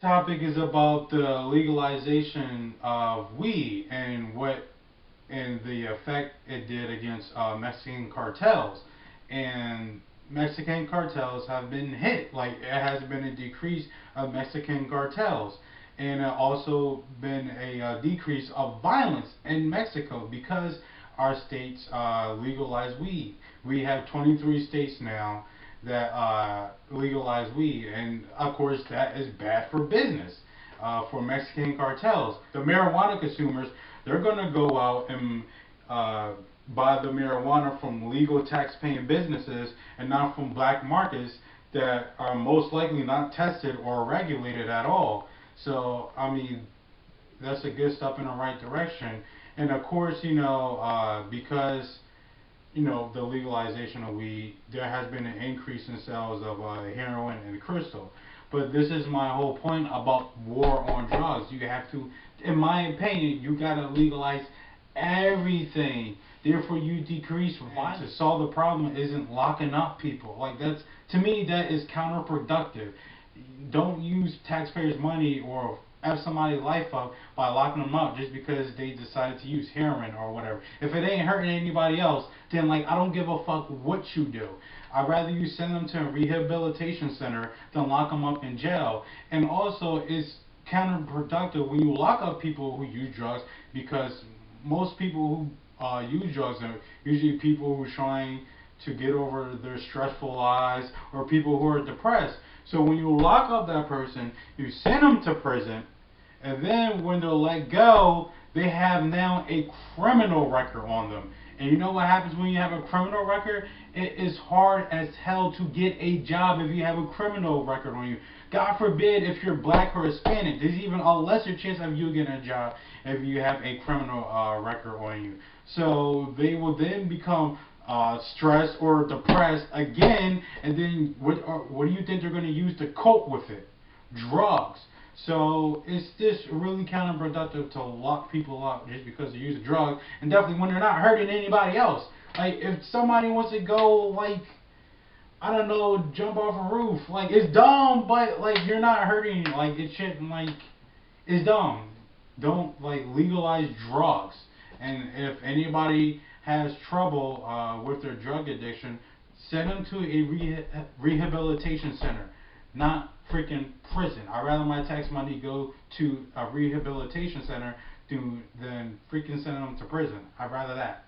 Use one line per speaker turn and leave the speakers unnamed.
Topic is about the legalization of weed and the effect it did against Mexican cartels. And Mexican cartels have been hit. Like, it has been a decrease of Mexican cartels, and also been a decrease of violence in Mexico because our states legalize weed. We have 23 states now that legalize weed, and of course that is bad for business for Mexican cartels. The marijuana consumers, they're gonna go out and buy the marijuana from legal tax-paying businesses and not from black markets that are most likely not tested or regulated at all. So I mean, that's a good step in the right direction. And of course, because the legalization of weed, there has been an increase in sales of heroin and crystal. But this is my whole point about war on drugs. You have to, in my opinion, you gotta legalize everything. Therefore, you decrease violence. To solve the problem isn't locking up people. Like, that's, to me, that is counterproductive. Don't use taxpayers' money or F somebody's life up by locking them up just because they decided to use heroin or whatever. If it ain't hurting anybody else, then, like, I don't give a fuck what you do. I'd rather you send them to a rehabilitation center than lock them up in jail. And also, it's counterproductive when you lock up people who use drugs, because most people who use drugs are usually people who are trying to get over their stressful lives, or people who are depressed. So when you lock up that person, you send them to prison, and then when they're let go, they have now a criminal record on them. And you know what happens when you have a criminal record? It is hard as hell to get a job if you have a criminal record on you. God forbid if you're black or Hispanic, there's even a lesser chance of you getting a job if you have a criminal record on you. So they will then become stressed or depressed again, and then what do you think they're going to use to cope with it? Drugs. So it's just really counterproductive to lock people up just because they use a drug, and definitely when they're not hurting anybody else. Like, if somebody wants to go, like, I don't know, jump off a roof, like, it's dumb, but, like, you're not hurting, like, it shouldn't, like, it's dumb. Don't, like, legalize drugs. And if anybody has trouble with their drug addiction, send them to a rehabilitation center, not freaking prison. I'd rather my tax money go to a rehabilitation center than freaking send them to prison. I'd rather that.